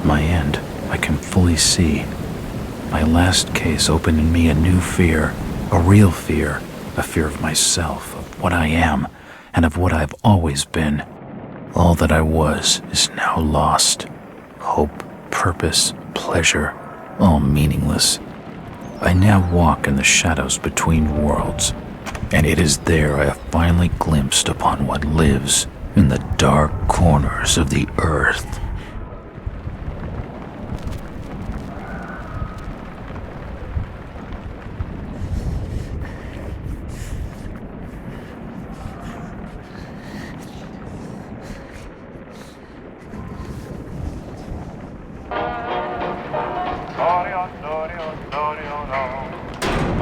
at my end, I can fully see. My last case opened in me a new fear, a real fear, a fear of myself, of what I am, and of what I've always been. All that I was is now lost. Hope, purpose, pleasure, all meaningless. I now walk in the shadows between worlds, and it is there I have finally glimpsed upon what lives in the dark corners of the earth.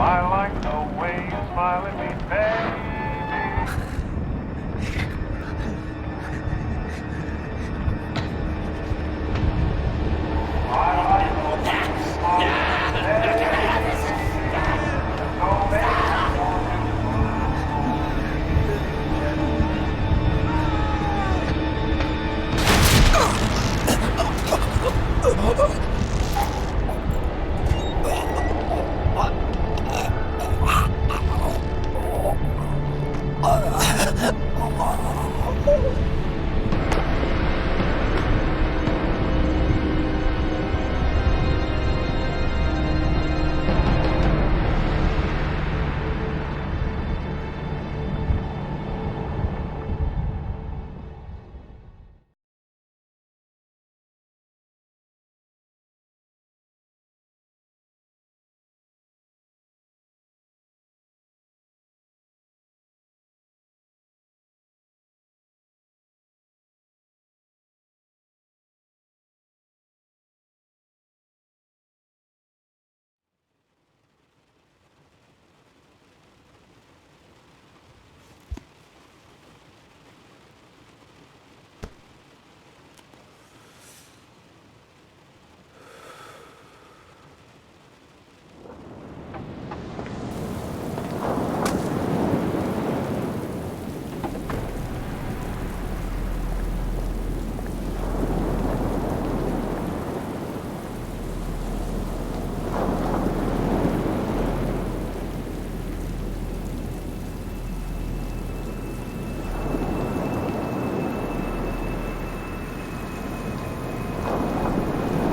I like the way you smile at me, baby.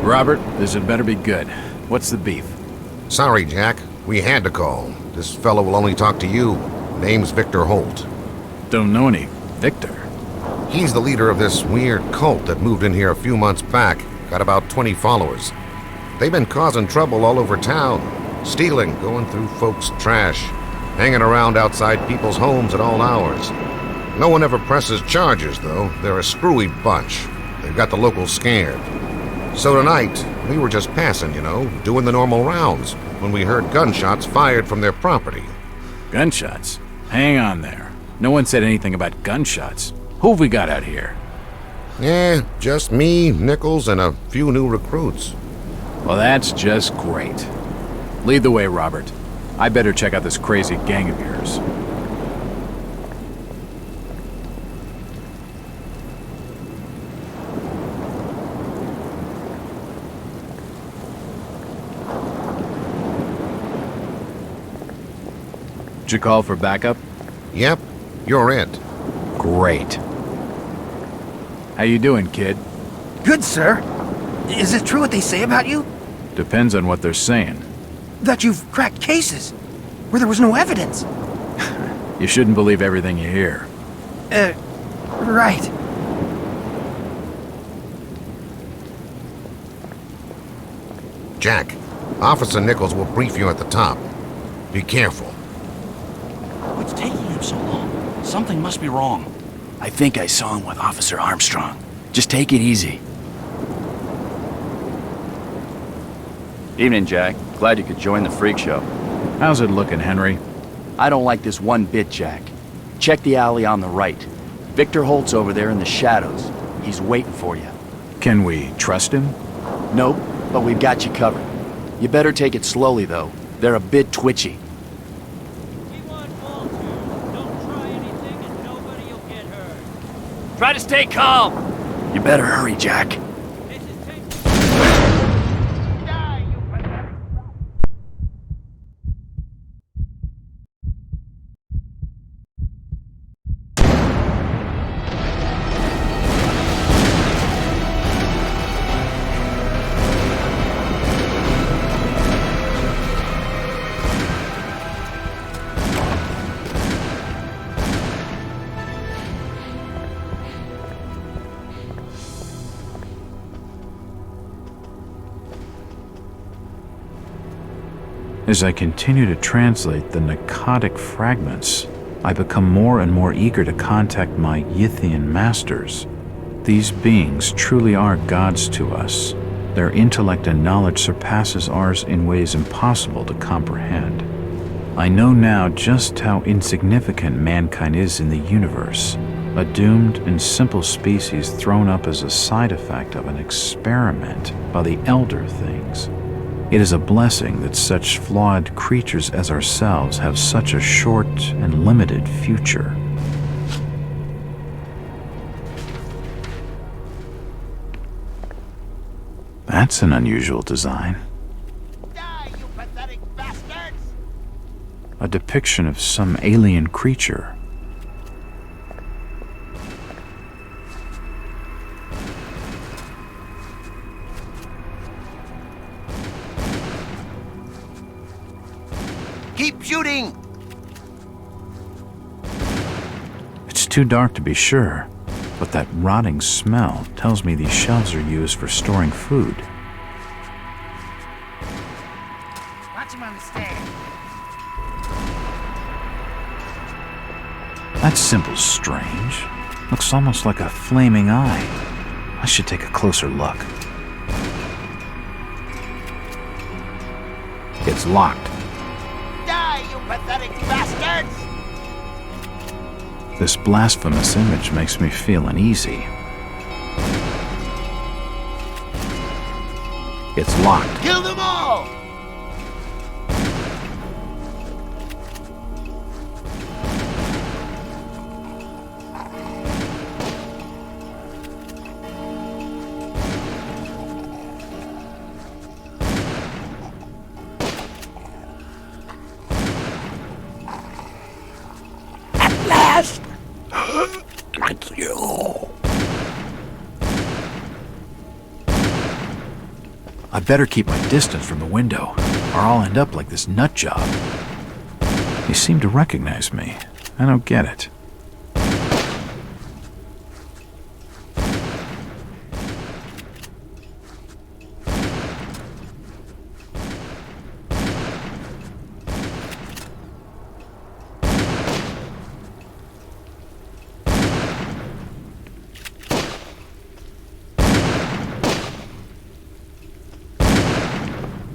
Robert, this had better be good. What's the beef? Sorry, Jack. We had to call. This fellow will only talk to you. Name's Victor Holt. Don't know any Victor. He's the leader of this weird cult that moved in here a few months back. Got about 20 followers. They've been causing trouble all over town. Stealing, going through folks' trash, hanging around outside people's homes at all hours. No one ever presses charges, though. They're a screwy bunch. They've got the locals scared. So tonight, we were just passing, doing the normal rounds, when we heard gunshots fired from their property. Gunshots? Hang on there. No one said anything about gunshots. Who have we got out here? Just me, Nichols, and a few new recruits. Well, that's just great. Lead the way, Robert. I better check out this crazy gang of yours. Did you call for backup? Yep, you're it. Great. How you doing, kid? Good, sir. Is it true what they say about you? Depends on what they're saying. That you've cracked cases where there was no evidence. You shouldn't believe everything you hear. Right. Jack, Officer Nichols will brief you at the top. Be careful. What's taking him so long? Something must be wrong. I think I saw him with Officer Armstrong. Just take it easy. Evening, Jack. Glad you could join the freak show. How's it looking, Henry? I don't like this one bit, Jack. Check the alley on the right. Victor Holt's over there in the shadows. He's waiting for you. Can we trust him? Nope, but we've got you covered. You better take it slowly, though. They're a bit twitchy. Try to stay calm. You better hurry, Jack. As I continue to translate the narcotic fragments, I become more and more eager to contact my Yithian masters. These beings truly are gods to us. Their intellect and knowledge surpasses ours in ways impossible to comprehend. I know now just how insignificant mankind is in the universe, a doomed and simple species thrown up as a side effect of an experiment by the elder things. It is a blessing that such flawed creatures as ourselves have such a short and limited future. That's an unusual design. Die, you pathetic bastards! A depiction of some alien creature. Keep shooting! It's too dark to be sure, but that rotting smell tells me these shelves are used for storing food. Watch him on the stand. That symbol's strange. Looks almost like a flaming eye. I should take a closer look. It's locked. Die, you pathetic bastards! This blasphemous image makes me feel uneasy. It's locked. Kill them all! At last! It's you! I better keep my distance from the window, or I'll end up like this nut job. You seem to recognize me. I don't get it.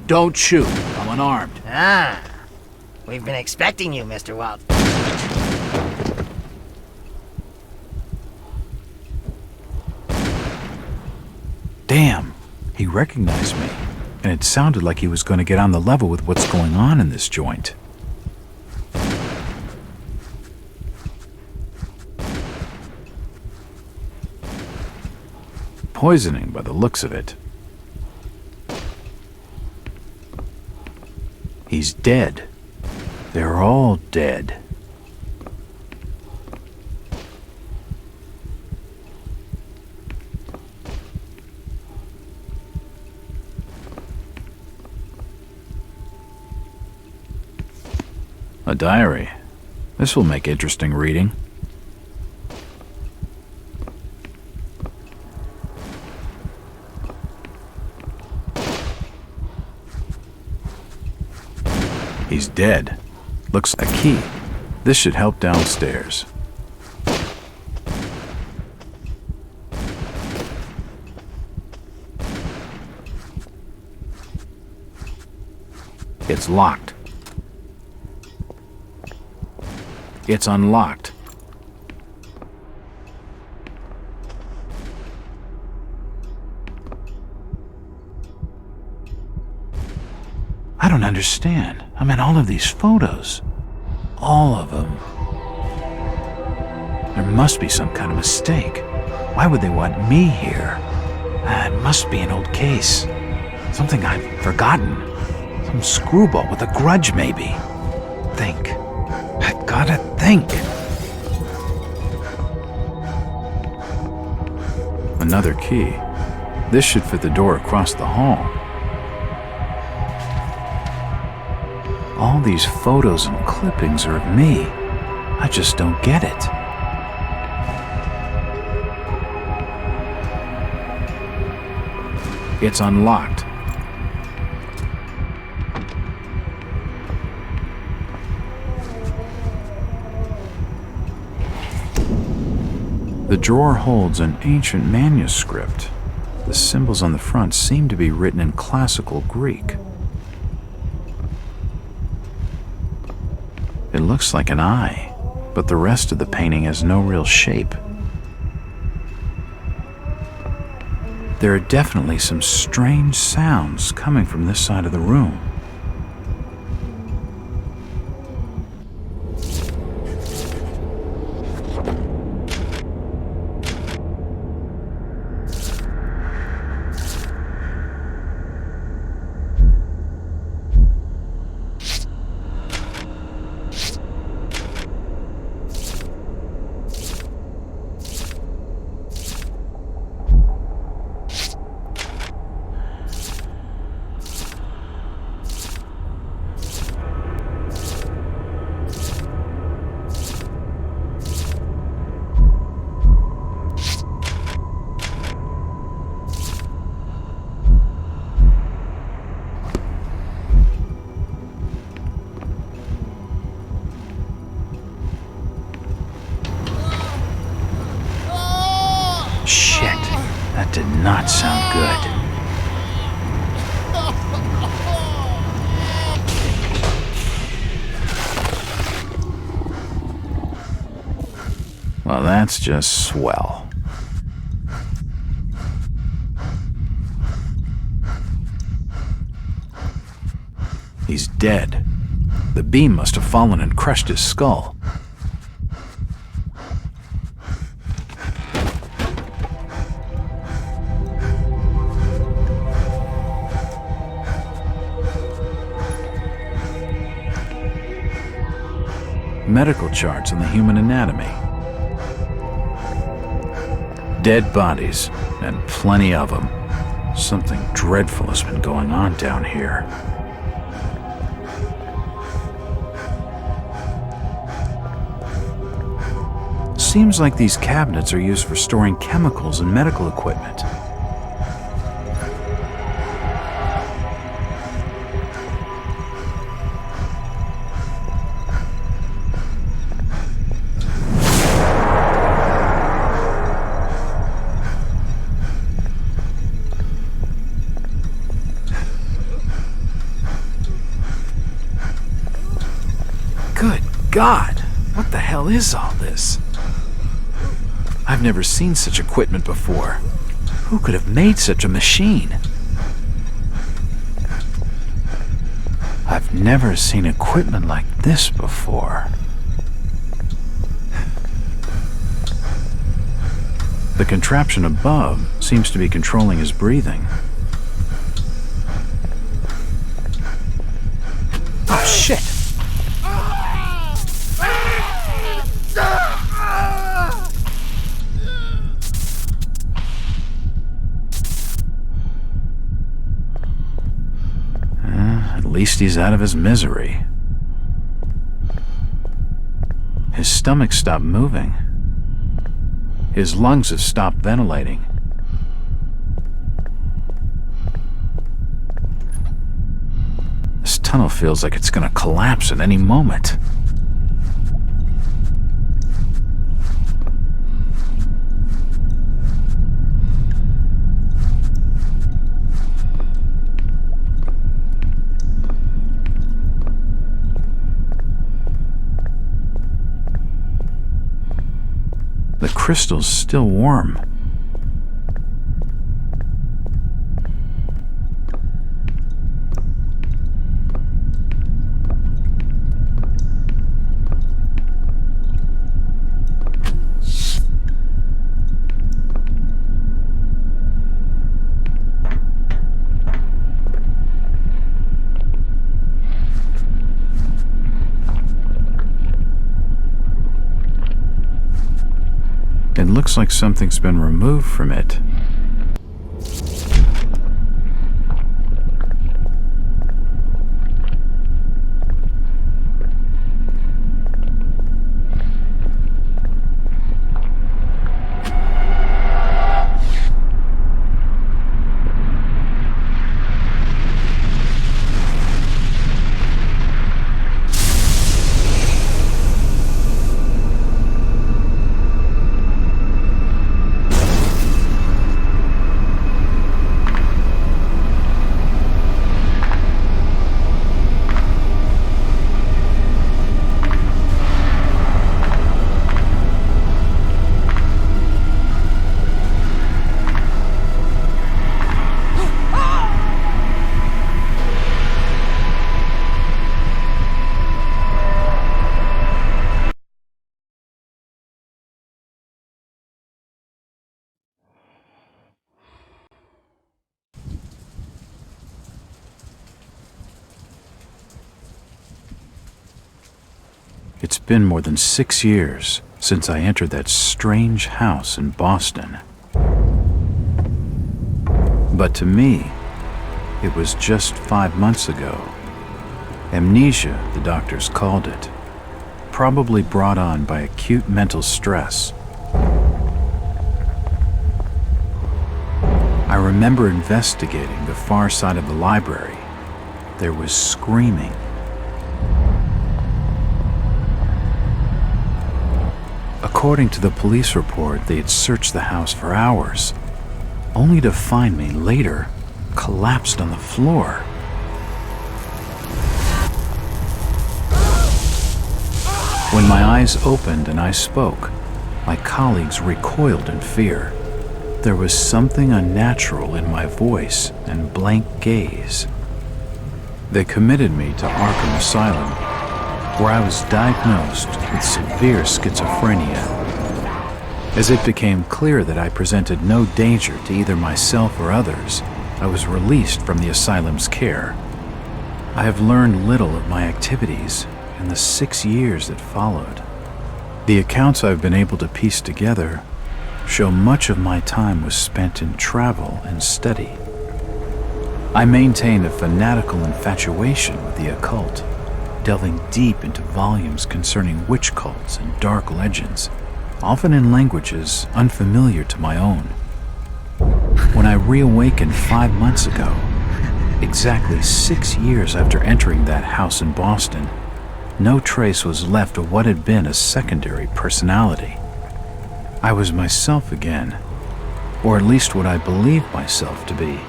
Don't shoot. I'm unarmed. Ah, we've been expecting you, Mr. Walt. Damn, he recognized me, and it sounded like he was going to get on the level with what's going on in this joint. Poisoning by the looks of it. He's dead. They're all dead. A diary. This will make interesting reading. He's dead. Looks like a key. This should help downstairs. It's locked. It's unlocked. I don't understand. I mean, all of these photos. All of them. There must be some kind of mistake. Why would they want me here? It must be an old case. Something I've forgotten. Some screwball with a grudge, maybe. Think. I've gotta think. Another key. This should fit the door across the hall. All these photos and clippings are of me. I just don't get it. It's unlocked. drawer holds an ancient manuscript. The symbols on the front seem to be written in classical Greek. It looks like an eye, but the rest of the painting has no real shape. There are definitely some strange sounds coming from this side of the room. Shit, that did not sound good. Well, that's just swell. He's dead. The beam must have fallen and crushed his skull. Medical charts on the human anatomy. Dead bodies, and plenty of them. Something dreadful has been going on down here. Seems like these cabinets are used for storing chemicals and medical equipment. Good God, what the hell is all this? I've never seen such equipment before. Who could have made such a machine? I've never seen equipment like this before. The contraption above seems to be controlling his breathing. Oh, shit! At least he's out of his misery. His stomach stopped moving. His lungs have stopped ventilating. This tunnel feels like it's gonna collapse at any moment. The crystal's still warm. It looks like something's been removed from it. It's been more than 6 years since I entered that strange house in Boston. But to me, it was just 5 months ago. Amnesia, the doctors called it, probably brought on by acute mental stress. I remember investigating the far side of the library. There was screaming. According to the police report, they had searched the house for hours, only to find me later collapsed on the floor. When my eyes opened and I spoke, my colleagues recoiled in fear. There was something unnatural in my voice and blank gaze. They committed me to Arkham Asylum, where I was diagnosed with severe schizophrenia. As it became clear that I presented no danger to either myself or others, I was released from the asylum's care. I have learned little of my activities in the 6 years that followed. The accounts I've been able to piece together show much of my time was spent in travel and study. I maintained a fanatical infatuation with the occult, delving deep into volumes concerning witch cults and dark legends, often in languages unfamiliar to my own. When I reawakened 5 months ago, exactly 6 years after entering that house in Boston, no trace was left of what had been a secondary personality. I was myself again, or at least what I believed myself to be.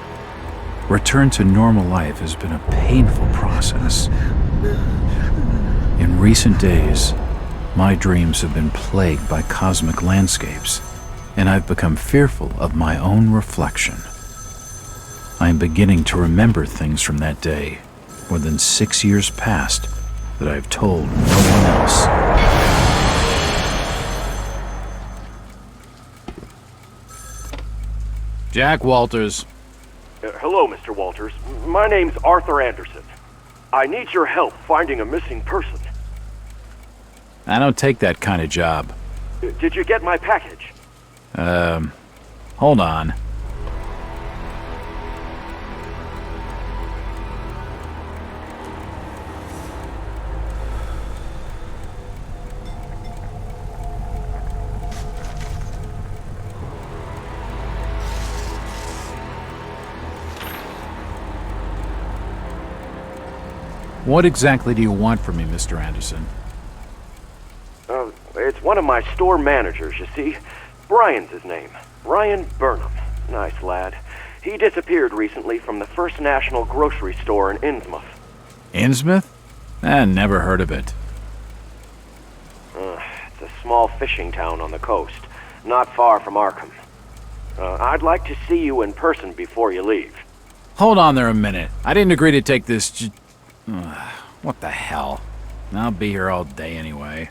Return to normal life has been a painful process. In recent days, my dreams have been plagued by cosmic landscapes, and I've become fearful of my own reflection. I am beginning to remember things from that day, more than 6 years past, that I've told no one else. Jack Walters. Hello, Mr. Walters. My name's Arthur Anderson. I need your help finding a missing person. I don't take that kind of job. Did you get my package? Hold on. What exactly do you want from me, Mr. Anderson? It's one of my store managers, you see. Brian's his name. Brian Burnham. Nice lad. He disappeared recently from the First National grocery store in Innsmouth. Innsmouth? Never heard of it. It's a small fishing town on the coast, not far from Arkham. I'd like to see you in person before you leave. Hold on there a minute. I didn't agree to take this what the hell? I'll be here all day anyway.